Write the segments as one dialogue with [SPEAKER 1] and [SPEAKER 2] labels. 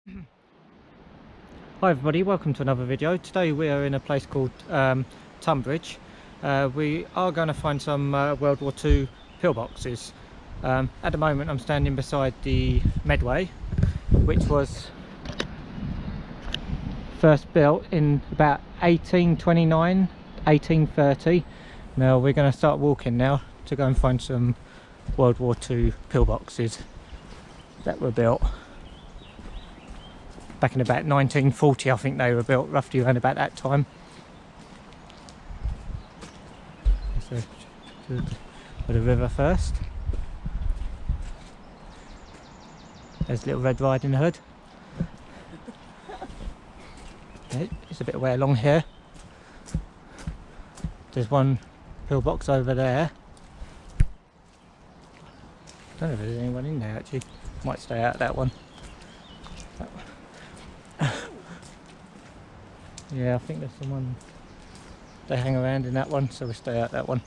[SPEAKER 1] Hi everybody, welcome to another video. Today we are in a place called Tunbridge. We are going to find some World War II pillboxes. At the moment I'm standing beside the Medway, which was first built in about 1829, 1830. Now we're going to start walking now to go and find some World War II pillboxes that were built back in about 1940. I think they were built roughly around about that time. So to the river first. There's Little Red Riding Hood. It's a bit of way along here. There's one pillbox over there. I don't know if there's anyone in there actually. Might stay out of that one. Yeah, I think there's someone, they hang around in that one, so we stay out that one.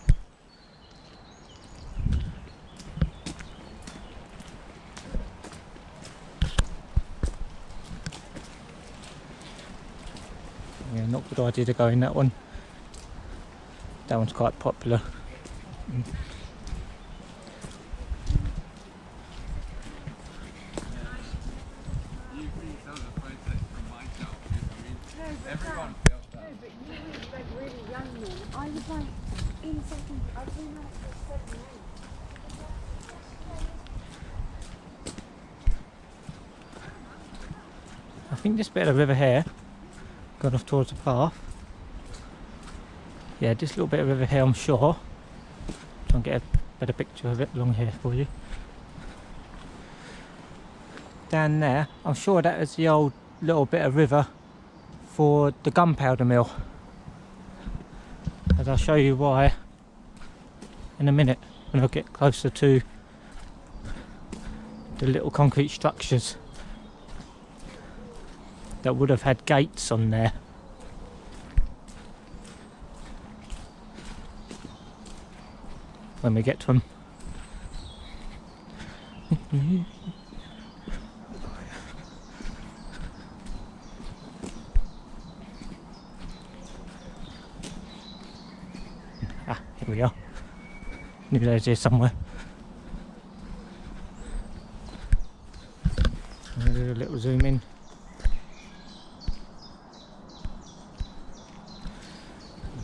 [SPEAKER 1] Yeah, not a good idea to go in that one. That one's quite popular.
[SPEAKER 2] Everyone feels that. No, but you were like really young then. I was like in second, I was in like 7, 8.
[SPEAKER 1] I think this bit of the river here, gone off towards the path. Yeah, this little bit of river here I'm sure. Try and get a better picture of it along here for you. Down there, I'm sure that is the old little bit of river for the gunpowder mill, as I'll show you why in a minute when I get closer to the little concrete structures that would have had gates on there. When we get to them. Here we are. Knew they was here somewhere. I'll do a little zoom in.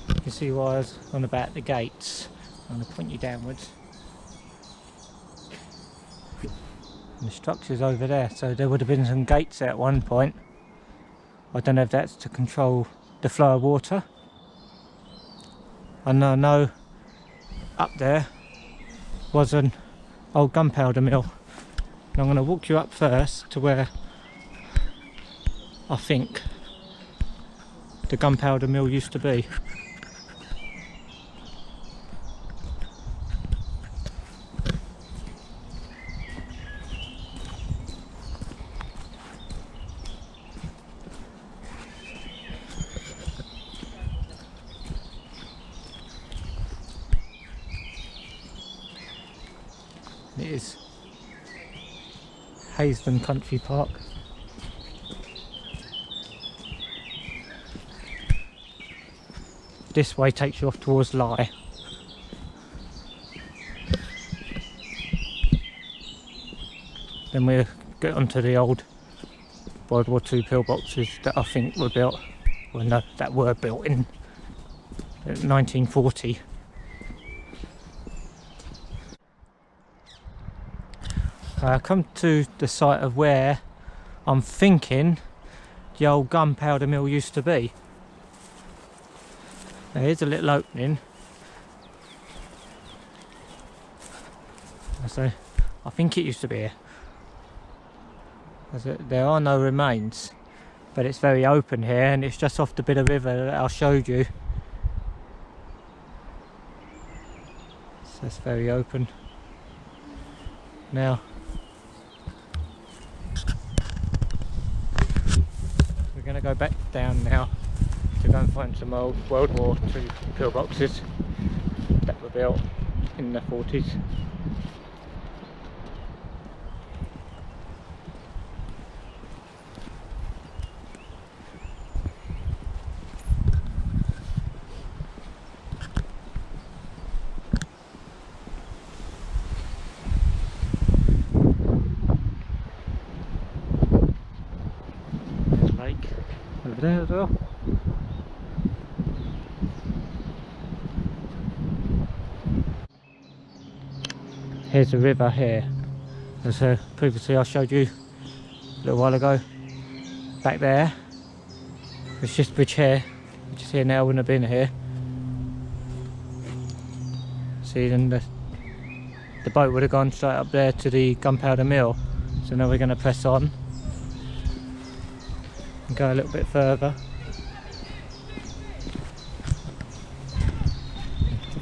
[SPEAKER 1] You can see why I was on about the gates. I'm going to point you downwards. And the structure's over there, so there would have been some gates there at one point. I don't know if that's to control the flow of water. I know up there was an old gunpowder mill. And I'm going to walk you up first to where I think the gunpowder mill used to be. It is Haysden Country Park. This way takes you off towards Lye. Then we'll get onto the old World War II pillboxes that I think were built, well no, that were built in 1940. I come to the site of where I'm thinking the old gunpowder mill used to be. There is a little opening. So I think it used to be here. There are no remains, but it's very open here and it's just off the bit of river that I showed you. So it's very open. Now we're going to go back down now to go and find some old World War II pillboxes that were built in the 40s. lake over there as well. Here's the river here. As previously I showed you a little while ago. Back there, it's just bridge here, which is here now, wouldn't have been here. See, then the boat would have gone straight up there to the gunpowder mill. So now we're going to press on and go a little bit further.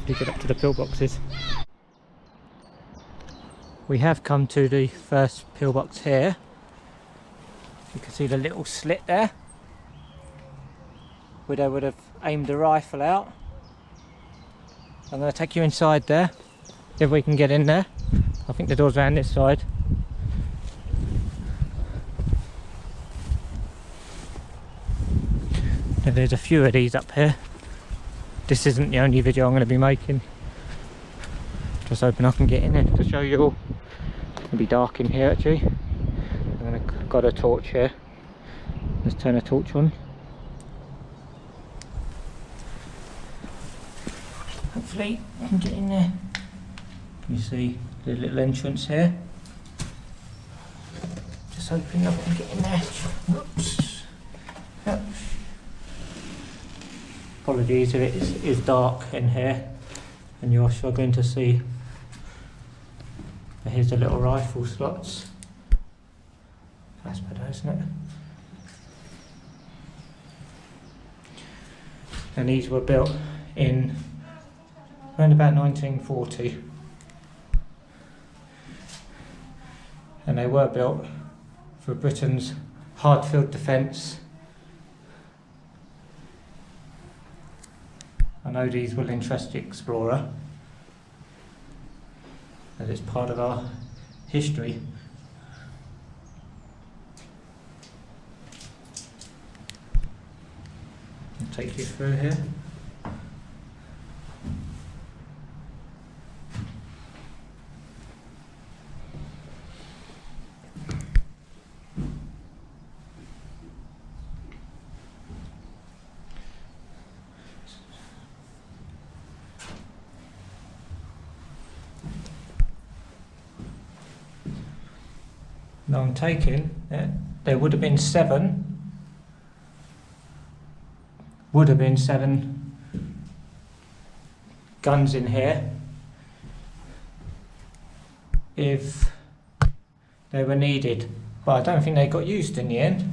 [SPEAKER 1] To get up to the pillboxes. We have come to the first pillbox here. You can see the little slit there where they would have aimed the rifle out. I'm going to take you inside there, if we can get in there. I think the door's around this side. And there's a few of these up here. This isn't the only video I'm going to be making. Just hoping I can get in there to show you all. It'll be dark in here actually. I've got a torch here. Let's turn a torch on. Hopefully I can get in there. You see the little entrance here. Just hoping I can get in there. Whoops. Yep. Apologies if it is dark in here and you're struggling to see. But here's the little rifle slots. That's better, isn't it? And these were built in around about 1940. And they were built for Britain's hard field defence. I know these will interest the explorer, as it's part of our history. I'll take you through here. Now I'm taking, there would have been seven guns in here if they were needed, but I don't think they got used in the end.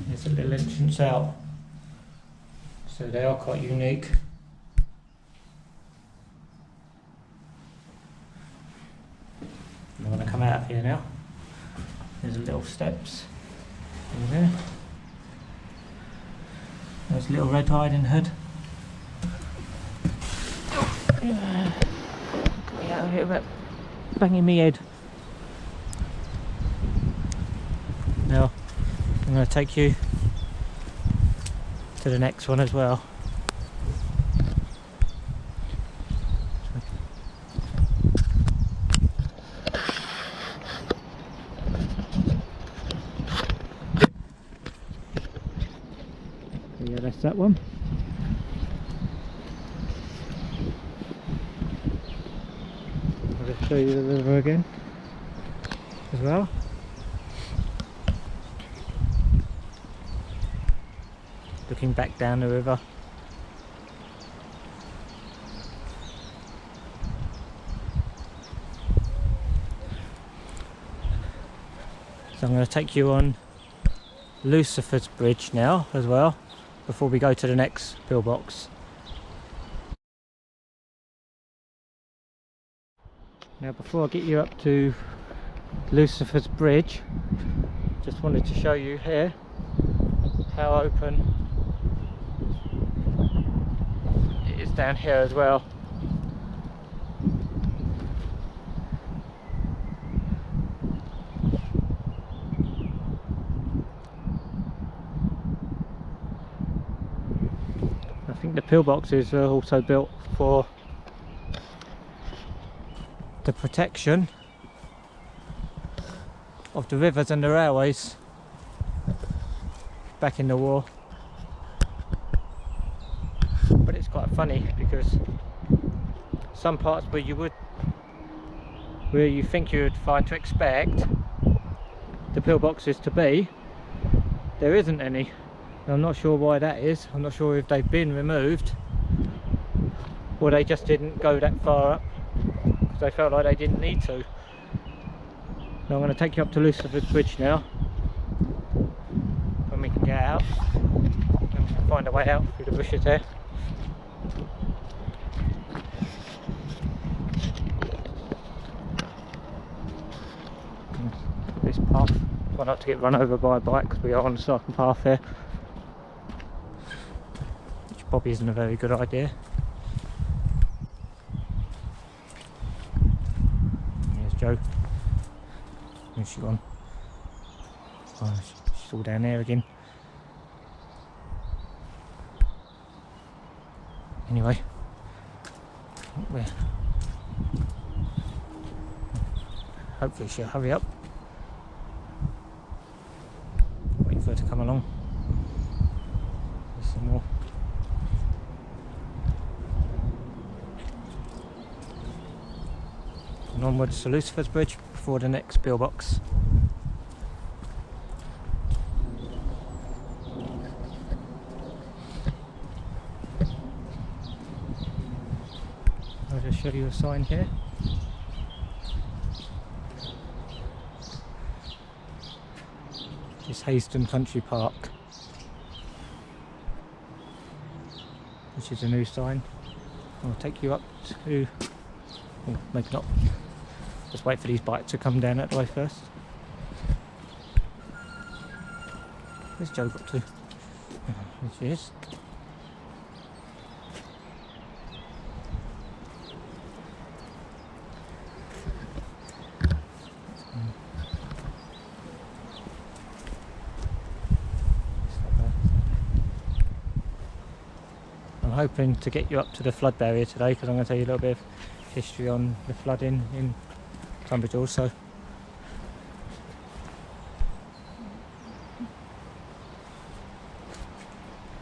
[SPEAKER 1] There's a little entrance out, so they are quite unique. I'm going to come out of here now. There's little steps in there. There's a little Red Riding Hood. Get me out of here without banging me head. Now I'm going to take you to the next one as well. Yeah, that's that one. I'll just show you the river again as well. Looking back down the river. So I'm going to take you on Lucifer's Bridge now as well, before we go to the next pillbox. Now before I get you up to Lucifer's Bridge, just wanted to show you here how open it is down here as well. think the pillboxes are also built for the protection of the rivers and the railways back in the war. But it's quite funny because some parts where you think you would find to expect the pillboxes to be, there isn't any. And I'm not sure why that is. I'm not sure if they've been removed or they just didn't go that far up because they felt like they didn't need to. So I'm going to take you up to Lucifer's Bridge now, when we can get out and find a way out through the bushes there. This path, try not to get run over by a bike because we are on the cycle path here, which probably isn't a very good idea. There's Jo. Where's she gone? Oh, she's all down there again. Anyway, hopefully she'll hurry up. Wait for her to come along. There's some more. And onwards to Lucifer's Bridge before the next pillbox. I'll just show you a sign here. This Hayston Country Park, which is a new sign. I'll take you up to, oh, maybe not, just wait for these bikes to come down that way first. Where's Jo got to? There she is. I'm hoping to get you up to the flood barrier today because I'm going to tell you a little bit of history on the flooding in Tunbridge also.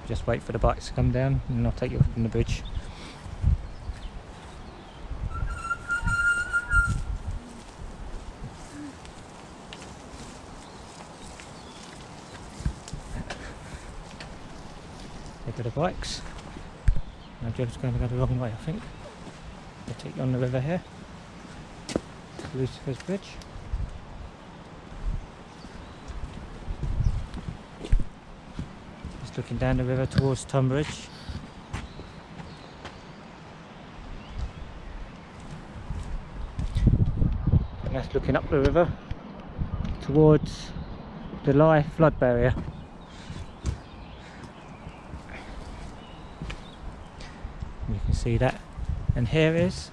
[SPEAKER 1] Just wait for the bikes to come down and I'll take you up on the bridge. Look at the bikes. Now Joe's going to go the wrong way, I think. I'll take you on the river here to Lucifer's Bridge. Just looking down the river towards Tunbridge. And that's looking up the river towards the Lye flood barrier. You can see that, and here is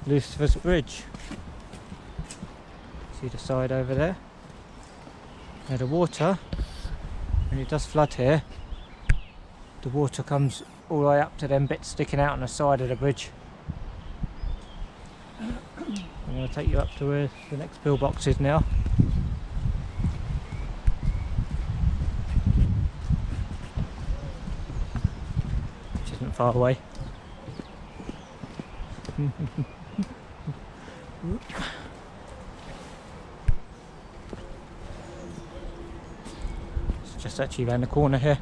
[SPEAKER 1] Lucifer's Bridge. See the side over there? Now the water, when it does flood here, the water comes all the way up to them bits sticking out on the side of the bridge. I'm going to take you up to where the next pillbox is now. Which isn't far away. It's just actually around the corner here.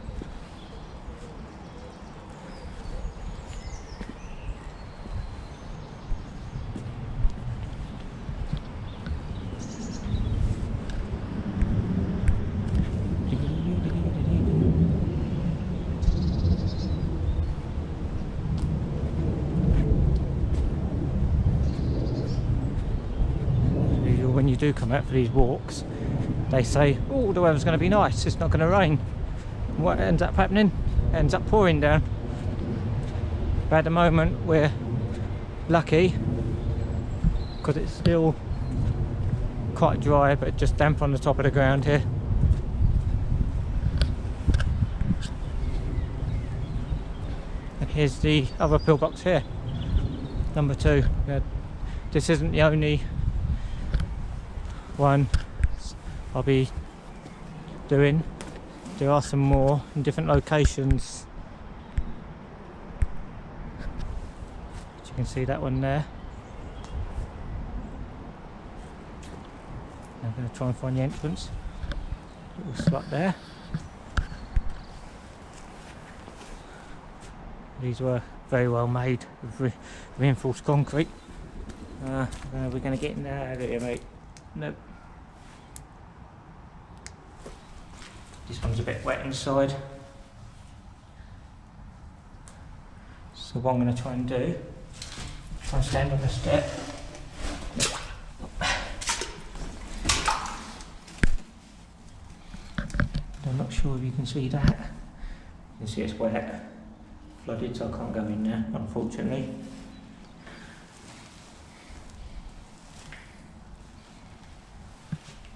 [SPEAKER 1] When you do come out for these walks, they say, oh, the weather's going to be nice, it's not going to rain. And what ends up happening? It ends up pouring down. But at the moment we're lucky because it's still quite dry but just damp on the top of the ground here. here's the other pillbox here, number 2. This isn't the only one I'll be doing. There are some more in different locations. As you can see that one there. I'm going to try and find the entrance. Little slot there. These were very well made with reinforced concrete. We're going to get in there out of here, mate. Nope. This one's a bit wet inside. So what I'm going to try and do, try and stand on the step. I'm not sure if you can see that. You can see it's wet. Flooded, so I can't go in there, unfortunately.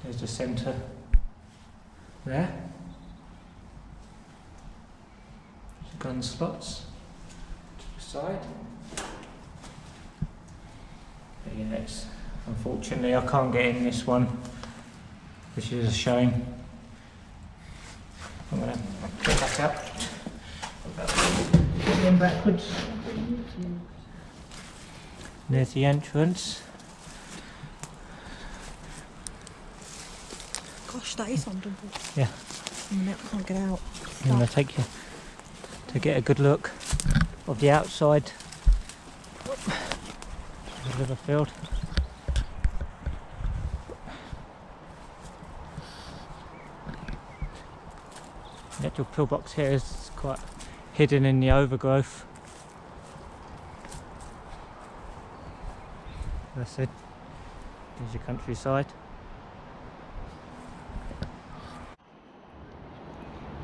[SPEAKER 1] There's the centre there. There's the gun slots to the side. But yeah, unfortunately I can't get in this one, which is a shame. I'm going to get back up. In backwards. There's the entrance.
[SPEAKER 2] Gosh, that is underwater.
[SPEAKER 1] Yeah.
[SPEAKER 2] I can't get out.
[SPEAKER 1] I'm going to take you to get a good look of the outside of the river field. The actual pillbox here is quite hidden in the overgrowth. As I said, there's your countryside.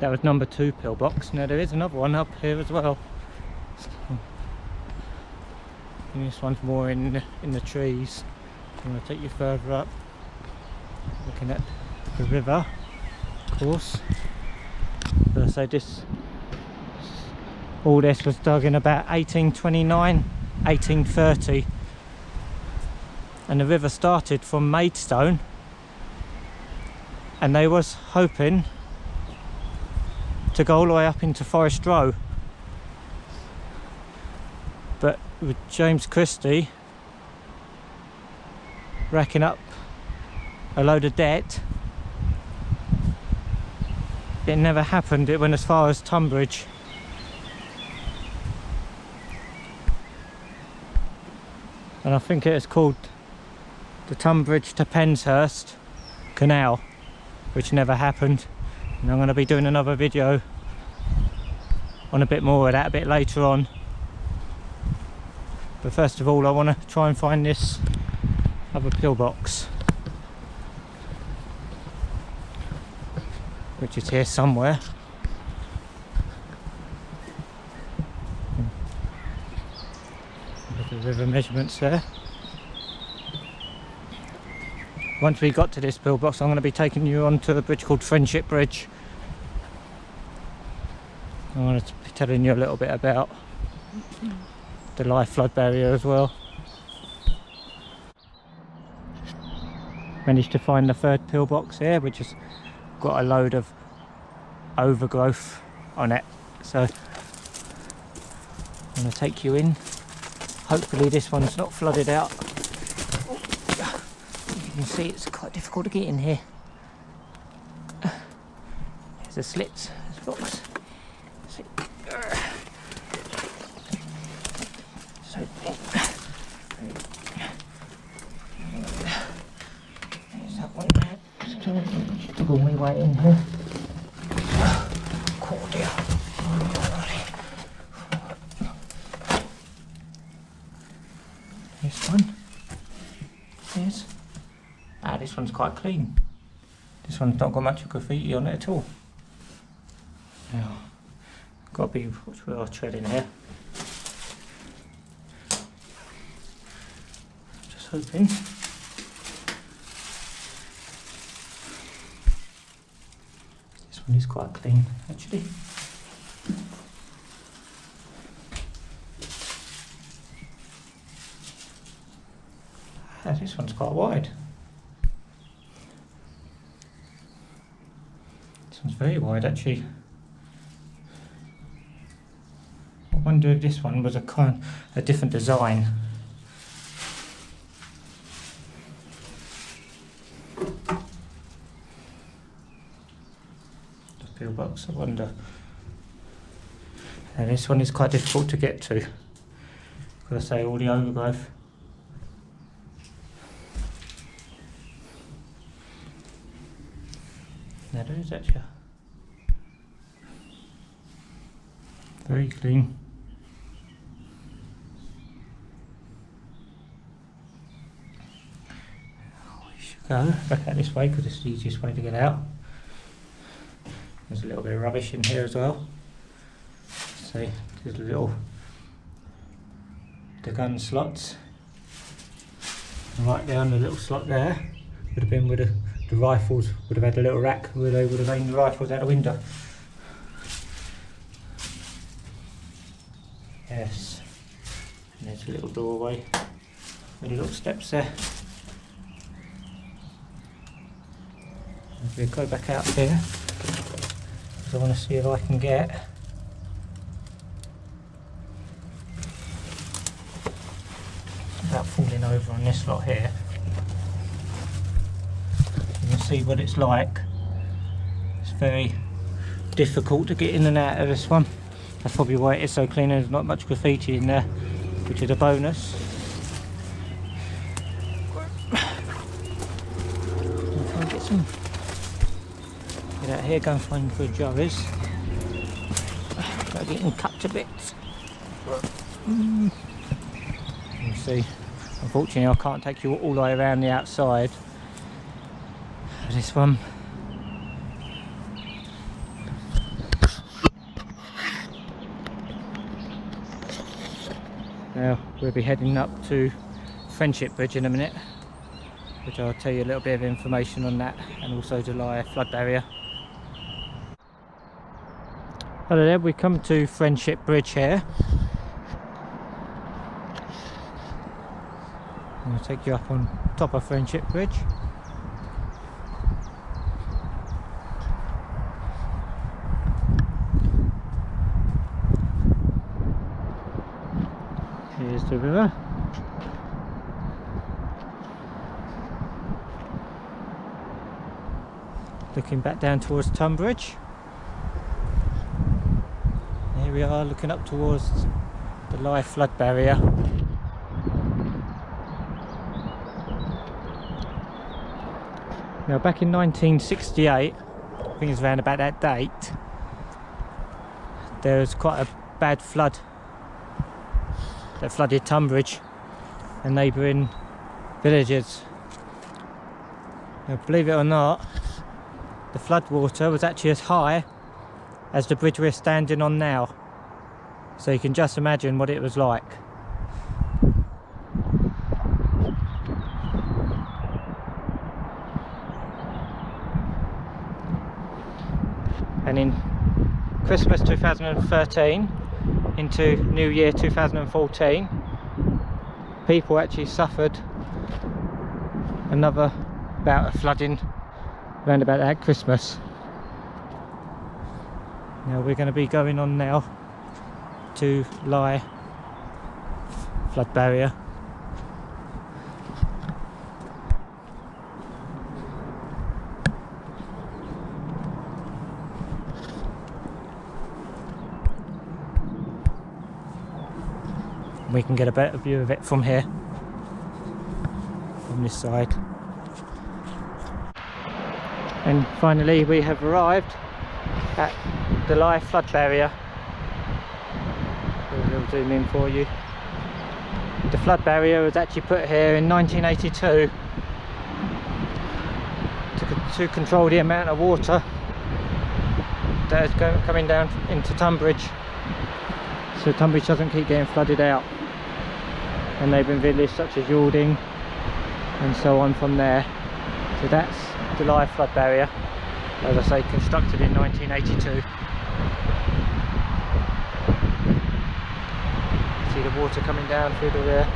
[SPEAKER 1] That was number 2 pillbox. Now there is another one up here as well. And this one's more in the trees. I'm going to take you further up, looking at the river, of course. But I say all this was dug in about 1829, 1830, and the river started from Maidstone, and they was hoping to go all the way up into Forest Row, but with James Christie racking up a load of debt, it never happened. It went as far as Tunbridge. And I think it is called the Tunbridge to Penshurst Canal, which never happened. And I'm going to be doing another video on a bit more of that a bit later on. But first of all, I want to try and find this other pillbox, which is here somewhere. Look at the river measurements there. Once we got to this pillbox, I'm going to be taking you onto a bridge called Friendship Bridge. I'm going to be telling you a little bit about the live flood barrier as well. Managed to find the 3rd pillbox here, which has got a load of overgrowth on it. So I'm going to take you in. Hopefully this one's not flooded out. You can see it's quite difficult to get in here. There's the slits, there's rocks. So there's that one there. Struggle my way in here. Oh dear. This one. Yes. This one's quite clean. This one's not got much graffiti on it at all. Now, got to be watch where I tread in here. Just hoping. This one is quite clean, actually. This one's quite wide. This one's very wide actually. I wonder if this one was a different design. The pillbox, I wonder. And this one is quite difficult to get to. Gotta say, all the overgrowth. Now there is actually very clean. We should go back out this way because it's the easiest way to get out. There's a little bit of rubbish in here as well. See, there's the gun slots. And right down the little slot there would have been where the rifles would have had a little rack where they would have aimed the rifles out the window. Yes. And there's a little doorway with little steps there. We'll go back out here because I want to see if I can get without falling over on this lot here. You can see what it's like. It's very difficult to get in and out of this one. That's probably why it is so clean and there's not much graffiti in there, which is a bonus. I'll try and get some. Get out here, go and find where Joe is. Gotta get him cut to bits. You can see, unfortunately I can't take you all the way around the outside. This one. Now we'll be heading up to Friendship Bridge in a minute, which I'll tell you a little bit of information on that, and also the Lyre flood barrier. Hello there, we come to Friendship Bridge here. I'm going to take you up on top of Friendship Bridge. Here's the river. Looking back down towards Tunbridge. Here we are looking up towards the Lyre flood barrier. Now back in 1968, I think it's around about that date, there was quite a bad flood that flooded Tunbridge and neighbouring villages. Now believe it or not, the flood water was actually as high as the bridge we're standing on now. So you can just imagine what it was like. And in Christmas 2013 into New Year 2014, people actually suffered another bout of flooding around about that Christmas. Now we're going to be going on now to Lyre flood barrier. We can get a better view of it from here, from this side. And finally we have arrived at the Lyre flood barrier. We'll zoom in for you. The flood barrier was actually put here in 1982 to control the amount of water that is coming down into Tunbridge, so Tunbridge doesn't keep getting flooded out. And neighbouring villages such as Yalding and so on from there. So that's the Lyre flood barrier, as I say, constructed in 1982. See the water coming down through the rear.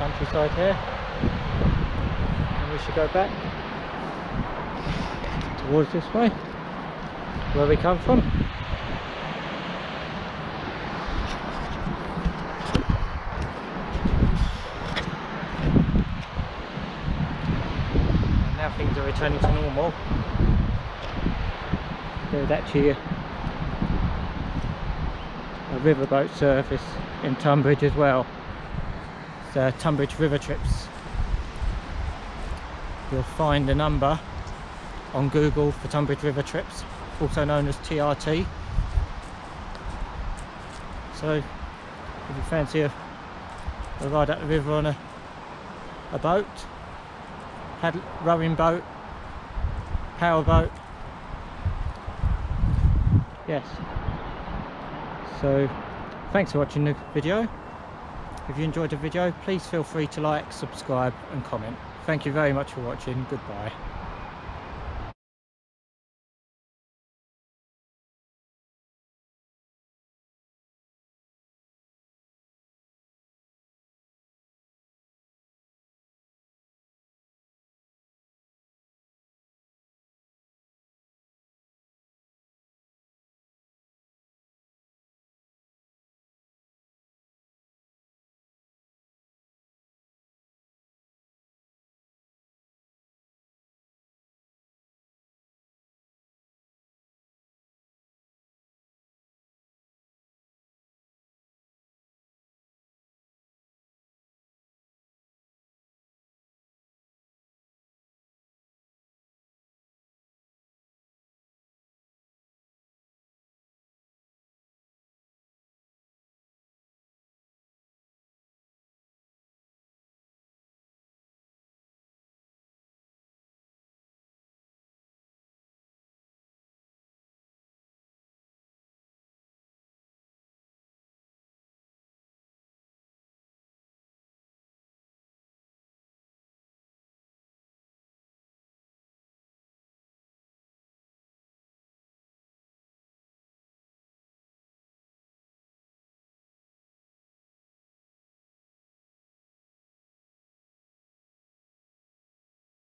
[SPEAKER 1] countryside here, and we should go back towards this way where we come from. And now things are returning to normal. There's actually a riverboat service in Tunbridge as well. It's Tunbridge River Trips. You'll find a number on Google for Tunbridge River Trips, also known as TRT. So if you fancy a ride up the river on a boat, rowing boat, power boat, yes. So thanks for watching the video. If you enjoyed the video, please feel free to like, subscribe and comment. Thank you very much for watching. Goodbye.